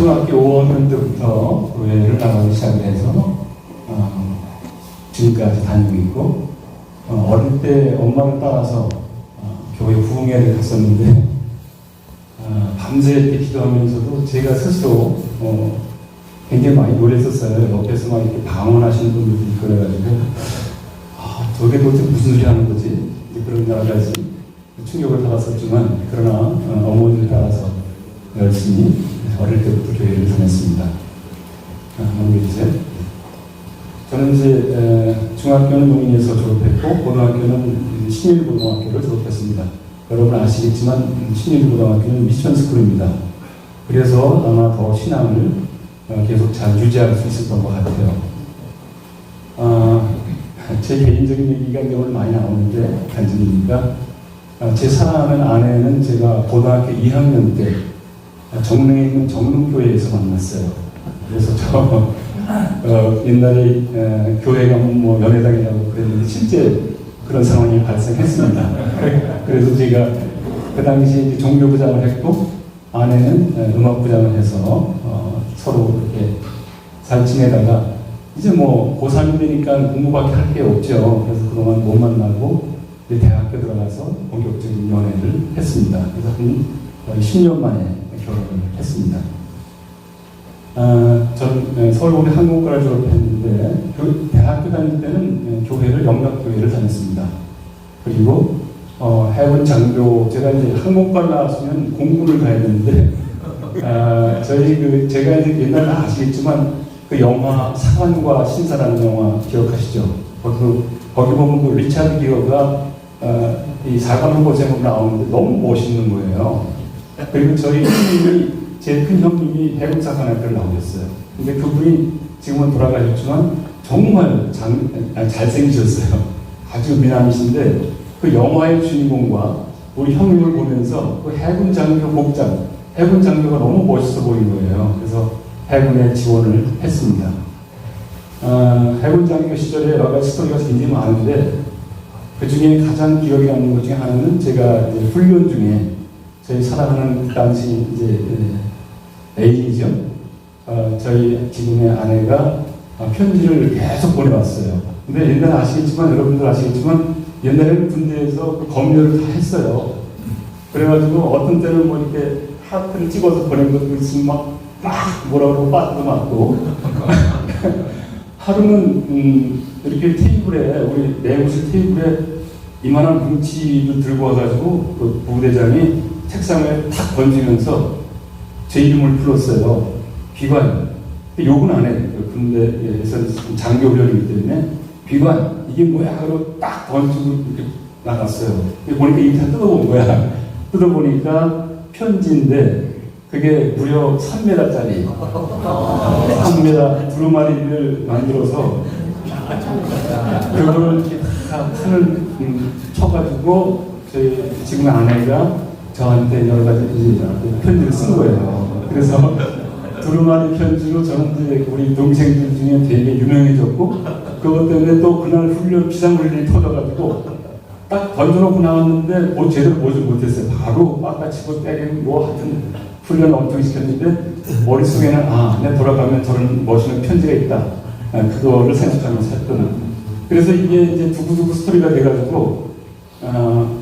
초등학교 5학년 때부터 교회를 나가기 시작해서 지금까지 다니고 있고, 어릴 때 엄마를 따라서 교회 부흥회를 갔었는데, 밤새 이렇게 기도하면서도 제가 스스로 굉장히 많이 놀랬었어요. 옆에서 막 이렇게 방언하시는 분들도 있고 그래가지고, 저게 도대체 무슨 소리 하는 거지? 그런 여러 가지 충격을 받았었지만, 그러나 어머니를 따라서 열심히 어릴 때부터 교회를 다녔습니다. 넘겨주세요. 저는 이제 중학교는 용인에서 졸업했고, 고등학교는 신일고등학교를 졸업했습니다. 여러분 아시겠지만 신일고등학교는 미션스쿨입니다. 그래서 아마 더 신앙을 계속 잘 유지할 수 있었던 것 같아요. 제 개인적인 얘기가 이제 오늘 많이 나오는데 간증이니까, 제 사랑하는 아내는 제가 고등학교 2학년 때 정릉에 있는 정릉교회에서 만났어요. 그래서 저 옛날에 교회 가면 뭐 연회당이라고 그랬는데 실제 그런 상황이 발생했습니다. 그래서 제가 그 당시에 이제 종교부장을 했고, 아내는 음악부장을 해서 서로 그렇게 잘 지내다가 이제 뭐 고3이 되니까 공부밖에 할 게 없죠. 그래서 그동안 못 만나고 이제 대학교 들어가서 본격적인 연애를 했습니다. 그래서 한 10년 만에 결혼을 했습니다. 저는 서울고대 항공과를 졸업했는데, 대학교 다닐 때는 교회를 영락교회를 다녔습니다. 그리고 해군 장교, 제가 이제 항공과를 나왔으면 공군을 가야 되는데, 제가 이제 옛날에 아시겠지만 그 영화 사관과 신사라는 영화 기억하시죠? 거기 보면 그 리차드 기어가 이 사관을 고생으로 나오는데 너무 멋있는 거예요. 그리고 저희 형님이, 제 큰 형님이 해군사관학교를 나오셨어요. 근데 그분이 지금은 돌아가셨지만 정말 잘생기셨어요. 아주 미남이신데, 그 영화의 주인공과 우리 형님을 보면서 그 해군 장교 복장, 해군 장교가 너무 멋있어 보인 거예요. 그래서 해군에 지원을 했습니다. 해군 장교 시절에 여러 가지 스토리가 굉장히 많은데, 그 중에 가장 기억에 남는 것 중에 하나는 제가 이제 훈련 중에 저희 사랑하는 그 당시 이제 애인이죠. 저희 지금의 아내가 편지를 계속 보내왔어요. 근데 옛날에 아시겠지만, 여러분들 아시겠지만, 옛날에는 군대에서 그 검열을 다 했어요. 그래가지고 어떤 때는 뭐 이렇게 하트를 찍어서 보낸 것도 있으면 막 뭐라고 빠뜨려 맞고 하루는 이렇게 테이블에, 우리 내무실 테이블에 이만한 뭉치를 들고 와가지고 그 부대장이 책상에 탁 던지면서 제 이름을 불렀어요. 비관. 욕은 안 해. 군대에서 장교 훈련이기 때문에 비관, 이게 뭐야? 하고 딱 던지고 이렇게 나갔어요. 보니까 이게 다 뜯어본 거야. 뜯어보니까 편지인데, 그게 무려 3m짜리 3m 두루마리를 만들어서 그걸 이렇게 다 판을 쳐가지고 저희 지금의 아내가 저한테 여러 가지 편지를 쓴 거예요. 그래서 두루마리 편지로 저는 이제 우리 동생들 중에 되게 유명해졌고, 그것 때문에 또 그날 훈련 비상훈련이 터져가지고 딱 던져놓고 나왔는데 뭐 제대로 보지 못했어요. 바로 빡까치고 때리고 뭐 하여튼 훈련 엄청 시켰는데, 머릿속에는 내가 돌아가면 저런 멋있는 편지가 있다. 그거를 생각하면서 했거든. 그래서 이게 이제 두고두고 스토리가 돼가지고,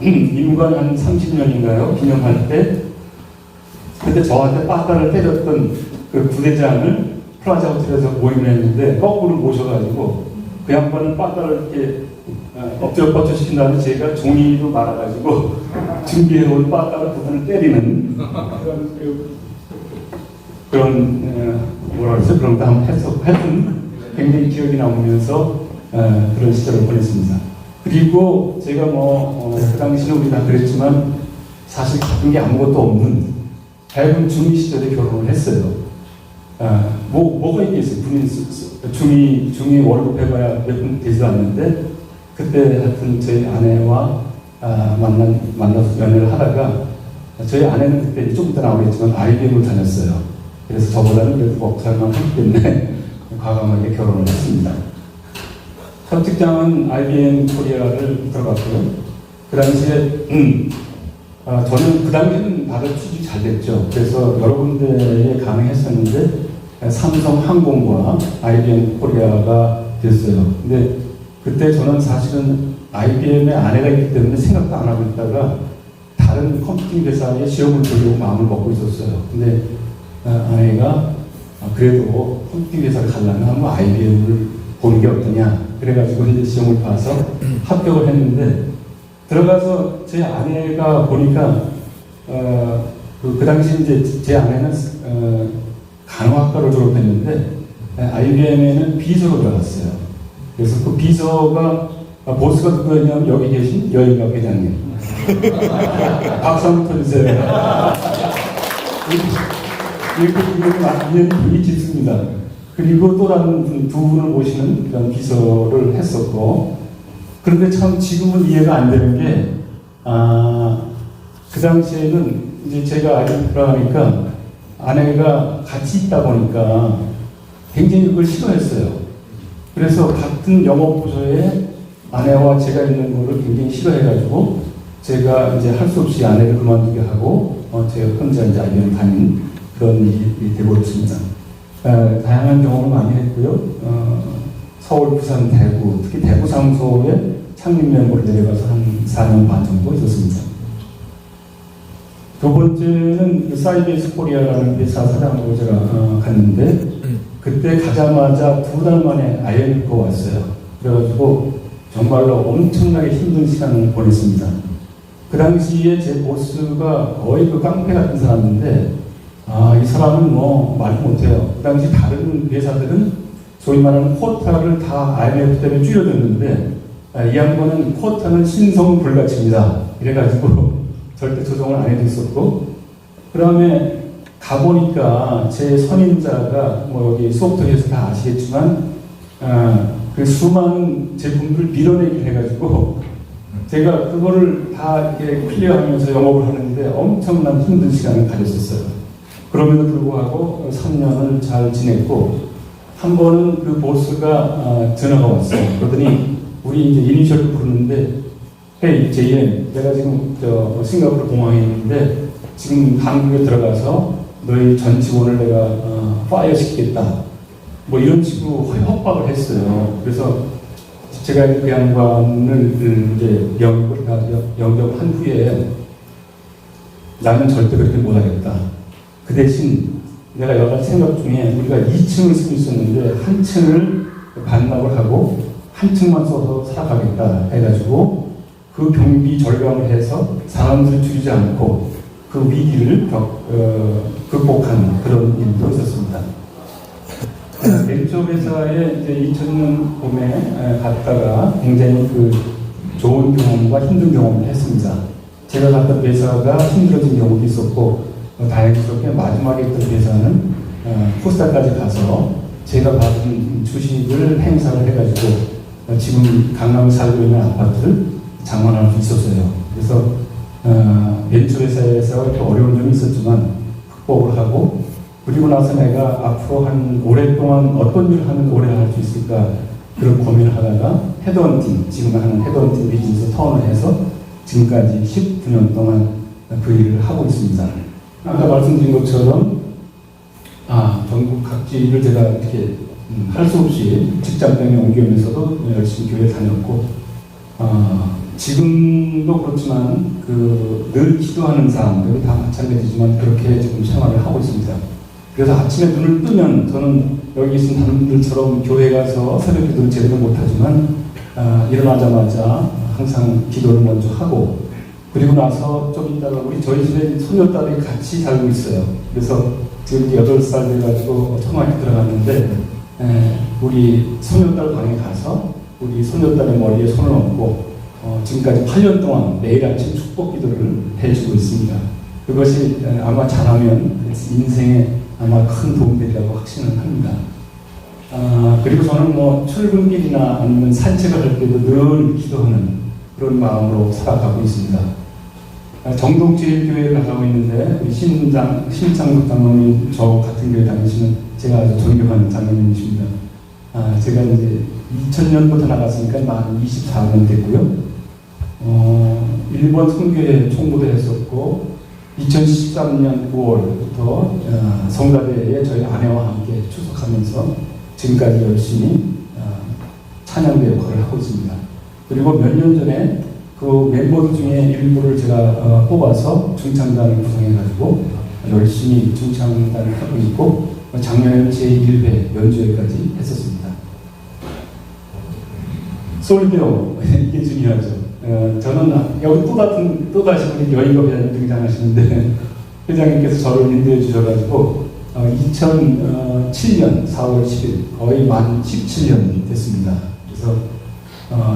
임관 한 30년인가요? 기념할 때, 그때 저한테 빠따를 때렸던 그 부대장을 플라자 호텔에서 모임을 했는데, 거꾸로 모셔가지고, 그 양반은 빠따를 이렇게 엎드려 시킨 다음에 제가 종이로 말아가지고 준비해온 빠따로 그분을 때리는 그런 뭐라 그러죠? 그런 거 한번 했던 굉장히 기억이 남으면서 그런 시절을 보냈습니다. 그리고 제가 그 당시는 우리 다 그랬지만 사실 가진 게 아무것도 없는 해군 중위 시절에 결혼을 했어요. 뭐가 있겠어요? 군인 중위 월급 해봐야 몇 분 되지도 않는데, 그때 하여튼 저희 아내와 만나서 연애를 하다가, 저희 아내는 그때 좀 이따 나오겠지만 IBM을 다녔어요. 그래서 저보다는 그래도 먹살만 하기 때문에 과감하게 결혼을 했습니다. 첫 직장은 IBM 코리아를 들어갔고요. 그 당시에 저는 그 당시에는 다들 취직이 잘 됐죠. 그래서 여러 군데에 가능했었는데 삼성항공과 IBM 코리아가 됐어요. 근데 그때 저는 사실은 IBM의 아내가 있기 때문에 생각도 안 하고 있다가 다른 컴퓨팅 회사에 시험을 보려고 마음을 먹고 있었어요. 근데 아내가 그래도 컴퓨팅 회사를 가려면 한번 IBM을 보는 게 어떠냐. 그래가지고 이제 시험을 봐서 합격을 했는데 들어가서 제 아내가 보니까 그 당시 이제 제 아내는 간호학과를 졸업했는데 IBM에는 비서로 들어갔어요. 그래서 그 비서가 보스가 누구였냐면 여기 계신 여인갑 회장님. 박수 한번 쳐주세요. 이렇게 인연이 깊습니다. 그리고 또 다른 두 분을 모시는 그런 비서를 했었고, 그런데 참 지금은 이해가 안 되는 게, 그 당시에는 이제 제가 아이를 돌아가니까 아내가 같이 있다 보니까 굉장히 그걸 싫어했어요. 그래서 같은 영업부서에 아내와 제가 있는 거를 굉장히 싫어해가지고 제가 이제 할 수 없이 아내를 그만두게 하고 제가 혼자 이제 IBM 다닌 그런 일이 되어버렸습니다. 다양한 경험을 많이 했고요. 서울, 부산, 대구, 특히 대구 상소에 창립 멤버로 내려가서 한 4년 반 정도 있었습니다. 두 번째는 그 사이베이스 코리아라는 회사 사장으로 제가 갔는데 그때 가자마자 2달 만에 IMF가 왔어요. 그래가지고 정말로 엄청나게 힘든 시간을 보냈습니다. 그 당시에 제 보스가 거의 그 깡패 같은 사람인데 이 사람은 뭐 말도 못해요. 그 당시 다른 회사들은 소위 말하는 쿼타를 다 IMF 때문에 줄여줬는데 이 양반은 쿼타는 신성불가침이다. 이래가지고 절대 조정을 안 해줬었고, 그 다음에 가보니까 제 선임자가 뭐 여기 소프트웨어에서 다 아시겠지만 그 수많은 제품들을 밀어내기를 해가지고 제가 그거를 다 이렇게 클리어하면서 영업을 하는데 엄청난 힘든 시간을 가졌었어요. 그럼에도 불구하고 3년을 잘 지냈고, 한 번은 그 보스가 전화가 왔어요. 그러더니 우리 이제 이니셜을 부르는데, 헤이 JM, 내가 지금 싱가포르 공항에 있는데 지금 한국에 들어가서 너희 전 직원을 내가 파이어 시키겠다. 뭐 이런 식으로 협박을 했어요. 그래서 제가 그 양반을 이제 영접한 후에 나는 절대 그렇게 못하겠다. 그 대신 내가 여러 가지 생각 중에 우리가 2층을 쓰고 있었는데 한 층을 반납을 하고 한 층만 써서 살아가겠다 해가지고 그 경비 절감을 해서 사람들을 줄이지 않고 그 위기를 극복한 그런 일도 있었습니다. 왼쪽 회사에 이제 2000년 봄에 갔다가 굉장히 그 좋은 경험과 힘든 경험을 했습니다. 제가 갔던 회사가 힘들어진 경우도 있었고, 다행스럽게 마지막에 있던 회사는 코스닥까지 가서 제가 받은 주식을 행사를 해가지고 지금 강남에 살고 있는 아파트를 장만할 수 있었어요. 그래서 벤처 회사에서 이렇게 어려운 점이 있었지만 극복을 하고, 그리고 나서 내가 앞으로 한 오랫동안 어떤 일을 하면 오래 할 수 있을까 그런 고민을 하다가 헤드헌팅, 지금 하는 헤드헌팅 비즈니스 턴을 해서 지금까지 19년 동안 그 일을 하고 있습니다. 아까 말씀드린 것처럼 전국 각지를 제가 이렇게 할 수 없이 직장 때문에 옮기면서도 열심히 교회 다녔고, 지금도 그렇지만 늘 기도하는 사람들이 다 마찬가지지만 그렇게 지금 생활을 하고 있습니다. 그래서 아침에 눈을 뜨면 저는 여기 있는 다른 분들처럼 교회 가서 새벽 기도를 제대로 못하지만 일어나자마자 항상 기도를 먼저 하고, 그리고 나서 좀 이따가 저희 집에 손녀딸이 같이 살고 있어요. 그래서 지금 8살 돼가지고 청와대 들어갔는데 우리 손녀딸 방에 가서 우리 손녀딸의 머리에 손을 얹고 지금까지 8년 동안 매일 아침 축복 기도를 해주고 있습니다. 그것이 아마 잘하면 인생에 아마 큰 도움이 되리라고 확신을 합니다. 그리고 저는 뭐 출근길이나 아니면 산책을 할 때도 늘 기도하는 그런 마음으로 살아가고 있습니다. 정동제일교회를 나가고 있는데 우리 신창국 장로님 저 같은 교회 다니시는 제가 아주 존경하는 장로님이십니다. 제가 이제 2000년부터 나갔으니까 만 24년 됐고요. 일본 선교회 총무도 했었고 2013년 9월부터 성가대에 저희 아내와 함께 출석하면서 지금까지 열심히 찬양대 역할을 하고 있습니다. 그리고 몇 년 전에 그 멤버들 중에 일부를 제가 뽑아서 중창단을 구성해가지고 열심히 중창단을 하고 있고 작년에는 제1회 연주회까지 했었습니다. 솔데오 이게 중요하죠. 저는 여기 또다시 우리 여인과 회장님 등장하시는데 회장님께서 저를 인도해 주셔가지고 2007년 4월 10일 거의 만 17년 됐습니다. 그래서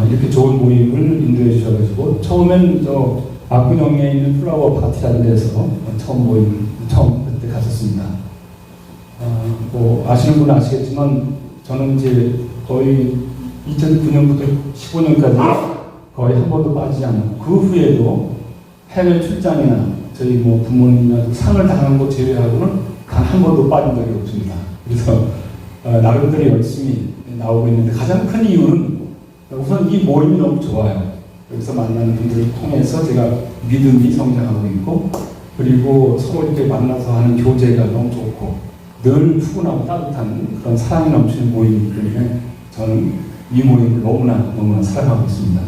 이렇게 좋은 모임을 인도해 주셔가지고 처음엔 저 압구정에 있는 플라워 파티라는 데서 처음 그때 갔었습니다. 뭐 아시는 분은 아시겠지만 저는 이제 거의 2009년부터 15년까지 거의 한 번도 빠지지 않고 그 후에도 해외 출장이나 저희 뭐 부모님이나 상을 당한 거 제외하고는 단 한 번도 빠진 적이 없습니다. 그래서 나름대로 열심히 나오고 있는데 가장 큰 이유는 우선 이 모임이 너무 좋아요. 여기서 만나는 분들을 통해서 제가 믿음이 성장하고 있고 그리고 서로 이렇게 만나서 하는 교제가 너무 좋고 늘 푸근하고 따뜻한 그런 사랑이 넘치는 모임이기 때문에 저는 이 모임을 너무나 사랑하고 있습니다.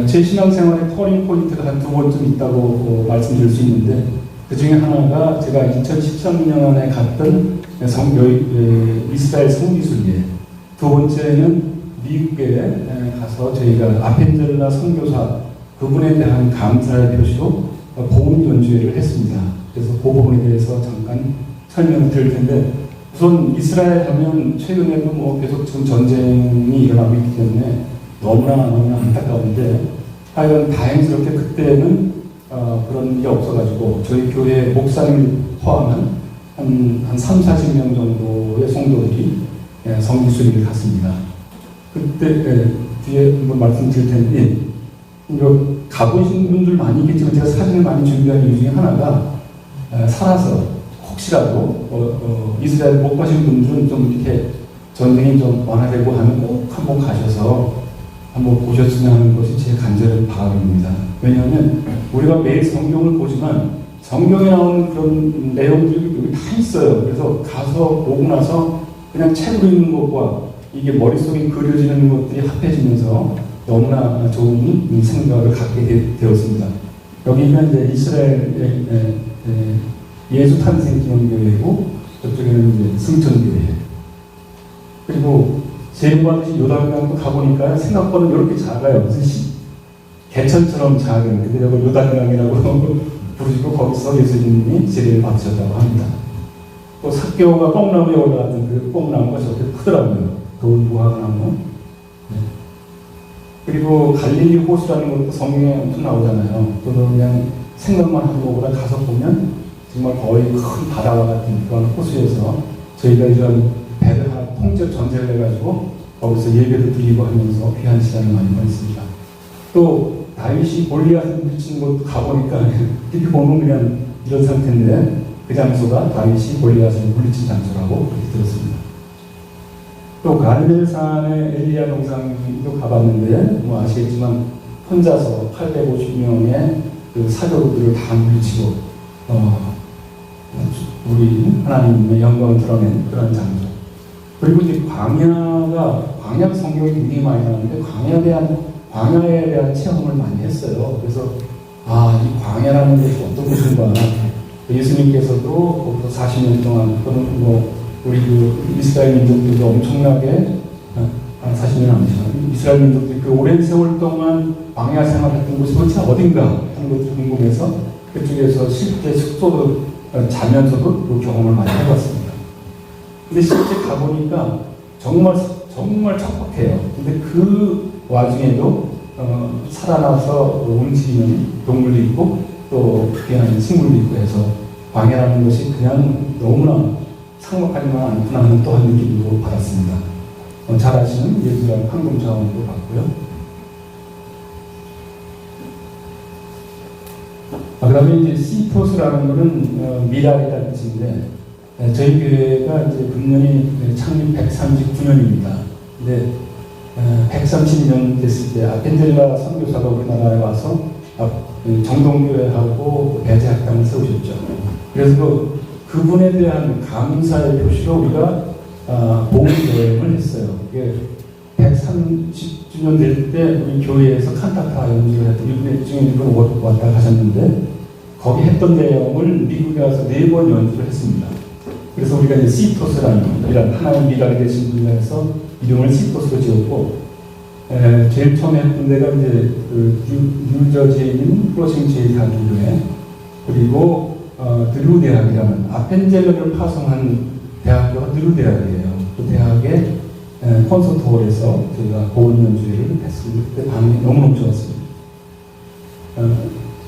제 신앙생활의 터닝 포인트가 한 두 번쯤 있다고 말씀드릴 수 있는데 그 중에 하나가 제가 2013년에 갔던 이스라엘 성지순례, 두 번째는 미국에 가서 저희가 아펜젤라 선교사 그분에 대한 감사의 표시로 복음 연주회를 했습니다. 그래서 그 부분에 대해서 잠깐 설명을 드릴 텐데 우선 이스라엘 하면 최근에도 뭐 계속 지금 전쟁이 일어나고 있기 때문에 너무나 안타까운데 하여간 다행스럽게 그때는 그런 일이 없어가지고 저희 교회 목사님을 포함한 한 30-40명 정도의 성도들이 성지순례를 갔습니다. 그때 뒤에 한번 말씀드릴 텐데 가보신 분들 많이 있겠지만 제가 사진을 많이 준비한 이유 중에 하나가 살아서 혹시라도 이스라엘 못 가신 분들은 좀 이렇게 전쟁이 좀 완화되고 하면 꼭 한번 가셔서 한번 보셨으면 하는 것이 제 간절한 바람입니다. 왜냐하면 우리가 매일 성경을 보지만 성경에 나오는 그런 내용들이 여기 다 있어요. 그래서 가서 보고 나서 그냥 책으로 읽는 것과 이게 머릿속에 그려지는 것들이 합해지면서 너무나 좋은 생각을 갖게 되었습니다. 여기는 이제 이스라엘 예수 탄생 기념교회고 저쪽에는 이제 승천교회. 그리고 제일받으신 요단강도 가보니까 생각보다 이렇게 작아요. 무슨 개천처럼 작은. 근데 여기 요단강이라고 부르시고 거기서 예수님이 제리를 받으셨다고 합니다. 또 삭개오가 뽕나무에 올라갔던 그 뽕나무가 저렇게 크더라고요. 돌무화나무. 네. 그리고 갈릴리 호수라는 것도 성경에 엄청 나오잖아요. 또는 그냥 생각만 하는 것보다 가서 보면 정말 거의 큰 바다와 같은 그런 호수에서 저희가 이런 배를 하나 통째 전제를 해가지고 거기서 예배를 드리고 하면서 귀한 시간을 많이 보냈습니다. 또 다윗이 골리앗을 물리친 것도 가보니까 깊이 보면 그냥 이런 상태인데 그 장소가 다윗이 골리앗을 물리친 장소라고 그렇게 들었습니다. 또 갈멜산의 엘리야 동상도 가봤는데 뭐 아시겠지만 혼자서 850명의 그 사교들을 다 물리치고 우리 하나님의 영광을 드러낸 그런 장소. 그리고 이제 광야 성경이 굉장히 많이 나오는데 광야에 대한 체험을 많이 했어요. 그래서 이 광야라는 것이 어떤 것인가. 예수님께서도 40년 동안 또는 뭐 우리 그 이스라엘 민족들도 엄청나게 40년 아니지만 이스라엘 민족들이 그 오랜 세월 동안 광야 생활했던 곳이 도대체 어딘가 하는 것이 궁금해서 그쪽에서 실제 숙소도 자면서도 그 경험을 많이 해봤습니다. 근데 실제 가보니까 정말 척박해요. 근데 그 와중에도 살아나서 움직이는 동물도 있고 또 귀한 식물도 있고 해서 광야라는 것이 그냥 너무나 삭막하지만 않구나 하는 또한 느낌도 받았습니다. 잘 아시는 예수랑 황금자원도 봤고요. 그다음에 이제 시토스라는 것은 미랄이라는 뜻인데 저희 교회가 이제 금년이 창립 139년입니다. 근데 130년 됐을 때 아펜젤라 선교사가 우리나라에 와서 정동교회하고 배제학당을 세우셨죠. 그래서 그분에 대한 감사의 표시로 우리가 봉헌 여행을 했어요. 이게 130주년 될 때 우리 교회에서 칸타타 연주를 했던 이분의 중에 일본 왔다 가셨는데 거기 했던 내용을 미국에 와서 4번 연주를 했습니다. 그래서 우리가 이제 시토스라는 이런 하나님 미각이 되신 분야에서 이름을 시토스로 지었고 제일 처음에 했던 데가 이제 그 뉴저지에 있는 플러싱 제일 단교회 그리고 드루 대학이라는 아펜젤러를 파송한 대학교가 드루 대학이에요. 그 대학의 콘서트홀에서 저희가 보온 연주회를 했습니다. 그때 반응이 너무너무 좋았습니다.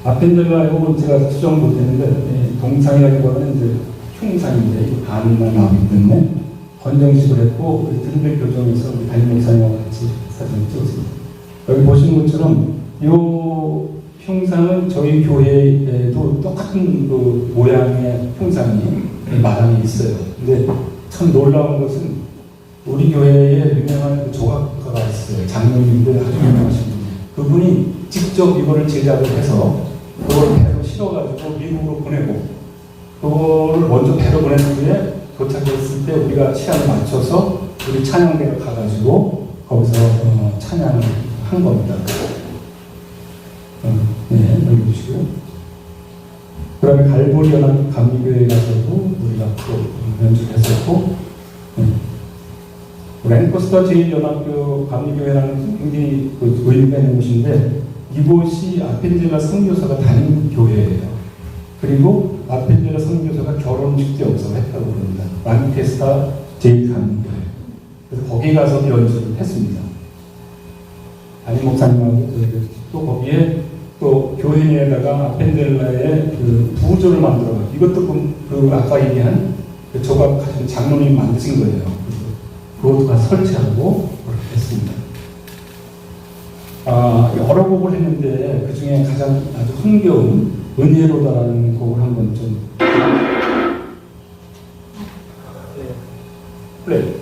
아펜젤라하고 제가 수정 못했는데 동상이라기보다는 이제 흉상인데 이 반응만 나오기 때문에 헌정식을 했고 드루백 교정에서 우리 담임 목사님과 같이 사진을 찍었습니다. 여기 보시는 것처럼 이 흉상은 저희 교회에도 똑같은 그 모양의 흉상이 마당에 있어요. 근데 참 놀라운 것은 우리 교회에 유명한 조각가가 있어요. 장로님들 아주 유명하신 분. 그분이 직접 이거를 제작을 해서 그걸 배로 실어가지고 미국으로 보내고 그거를 먼저 배로 보낸 후에 도착했을 때 우리가 시간을 맞춰서 우리 찬양대가 가가지고 거기서 찬양을 한 겁니다. 네, 여기 보시고요. 그 다음에 갈보리 연합 감리교회 가서도 우리가 또 연주를 했었고 랭커스터 제1연합교 감리교회라는 굉장히 의미가 있는 곳인데 이곳이 아펜젤라 선교사가 다닌 교회예요. 그리고 아펜젤라 선교사가 결혼식 때 역사를 했다고 그럽니다. 랑케스타 제1감리교회. 그래서 거기 가서 연주를 했습니다. 담임 목사님하고 또 거기에 또 교회 내에다가 아펜젤라의 그 부조를 만들어 이것도 그 아까 얘기한 그 조각 가진 장로님이 만드신 거예요. 그것도 다 설치하고 그렇게 했습니다. 여러 곡을 했는데 그 중에 가장 아주 흥겨운 은혜로다라는 곡을 한번 좀 플레이.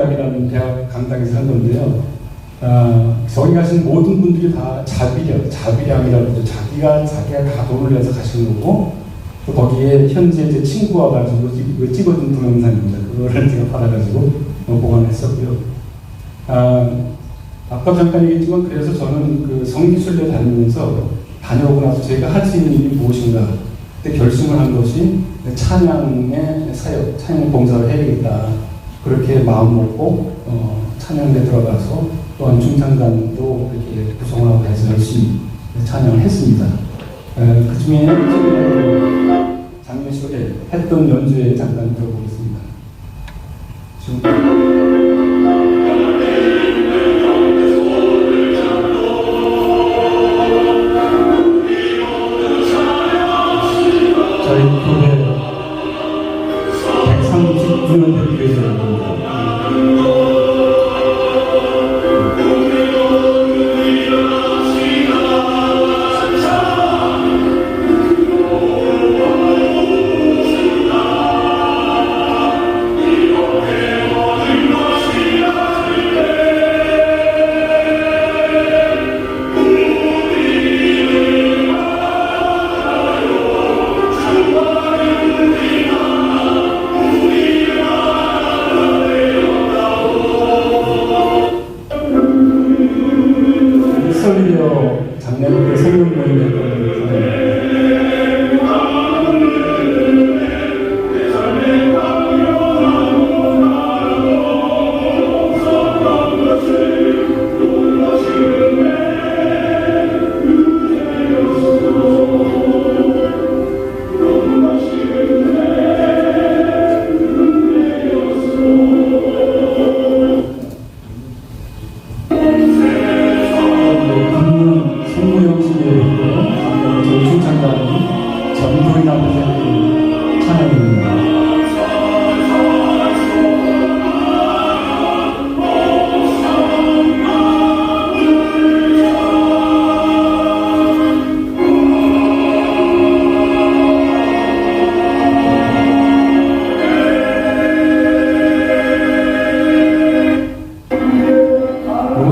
서울대학이라는 대학 강당에서 한 건데요. 저기 가신 모든 분들이 다 자비량이라고 하죠. 자기가 다 돈을 내서 가시는 거고, 또 거기에 현재 제 친구와 가지고 찍어준 동영상입니다. 그거를 제가 받아가지고 보관했었고요. 아까 잠깐 얘기했지만, 그래서 저는 그 성기순례 다녀오고 나서 제가 할 수 있는 일이 무엇인가 그때 결심을 한 것이 찬양의 사역, 찬양 봉사를 해야 되겠다. 그렇게 마음 먹고 찬양대 들어가서 또한 중창단도 이렇게 구성을 하고 해서 열심히 찬양을 했습니다. 그 중에 장례식에 했던 연주에 잠깐 들어보겠습니다. 저희 교회 139년 된 교회입니다. 작년부터 성령모임이 했던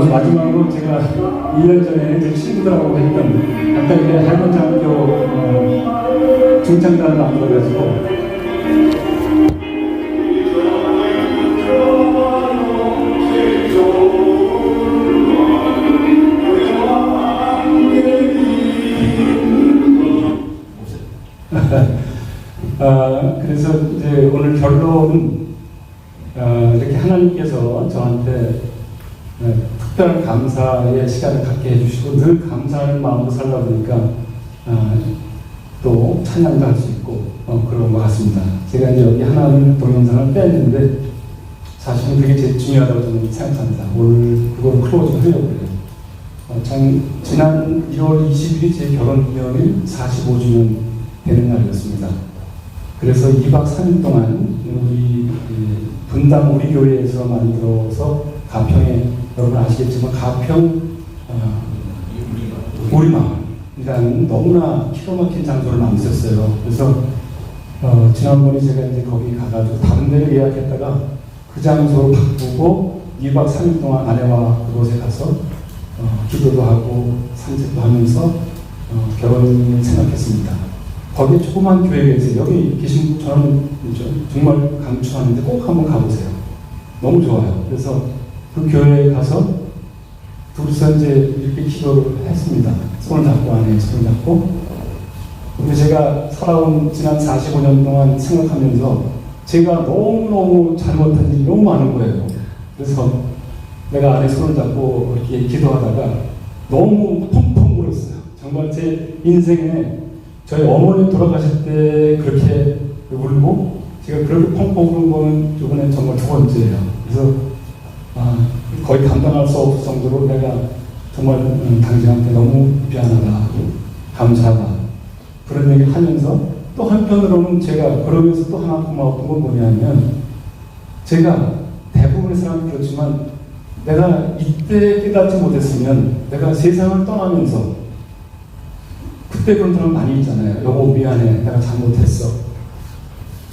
마지막으로 제가 2년 전에 제 친구들하고 했던 아까 이제 할머니학교 중창단을 만들어가지고 그래서 이제 오늘 결론은 이렇게 하나님께서 저한테 특별한 감사의 시간을 갖게 해주시고 늘 감사하는 마음으로 살다 보니까 또 찬양도 할 수 있고 그런 것 같습니다. 제가 이제 여기 하나는 동영상을 뺐는데 사실은 그게 제일 중요하다고 저는 생각합니다. 오늘 그걸 클로즈를 하려고 해요. 지난 1월 20일이 제 결혼 기념일 45주년 되는 날이었습니다. 그래서 2박 3일 동안 우리 분당 우리 교회에서 만들어서 가평에 여러분 아시겠지만 가평 우리마을이라는 너무나 기가 막힌 장소를 만드셨어요. 그래서 지난번에 제가 이제 거기 가가지고 다른 데를 예약했다가 그 장소로 바꾸고 2박 3일 동안 아내와 그곳에 가서 기도도 하고 산책도 하면서 결혼을 생각했습니다. 거기에 조그만 교회가 있어요. 여기 계신 분 저는 정말 강추하는데 꼭 한번 가보세요. 너무 좋아요. 그래서 그 교회에 가서 둘이서 이제 이렇게 기도를 했습니다. 손을 잡고 안에 손을 잡고. 근데 제가 살아온 지난 45년 동안 생각하면서 제가 너무너무 잘못한 일이 너무 많은 거예요. 그래서 내가 안에 손을 잡고 이렇게 기도하다가 너무 펑펑 울었어요. 정말 제 인생에 저희 어머니 돌아가실 때 그렇게 울고 제가 그렇게 펑펑 우는 거는 이번에 정말 두 번째예요. 그래서 거의 감당할 수 없을 정도로 내가 정말 당신한테 너무 미안하다, 감사하다 그런 얘기를 하면서 또 한편으로는 제가 그러면서 또 하나 고마웠던 건 뭐냐면 제가 대부분의 사람이 그렇지만 내가 이때 깨닫지 못했으면 내가 세상을 떠나면서 그때 그런 사람 많이 있잖아요. 여보 미안해, 내가 잘못했어.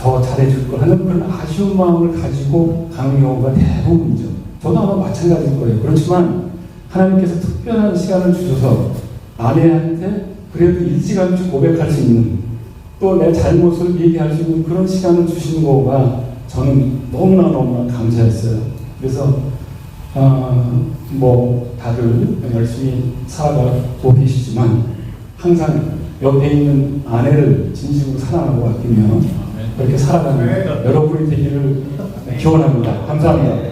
더 잘해줄 거 하는 그런 아쉬운 마음을 가지고 가는 경우가 대부분이죠. 저도 아마 마찬가지일 거예요. 그렇지만 하나님께서 특별한 시간을 주셔서 아내한테 그래도 일찌감치 고백할 수 있는, 또 내 잘못을 얘기할 수 있는 그런 시간을 주시는 거가 저는 너무나 감사했어요. 그래서 뭐 다들 열심히 살아가고 계시지만 항상 옆에 있는 아내를 진심으로 사랑하고 아끼며 그렇게 살아가는 여러분이 되기를 기원합니다. 감사합니다.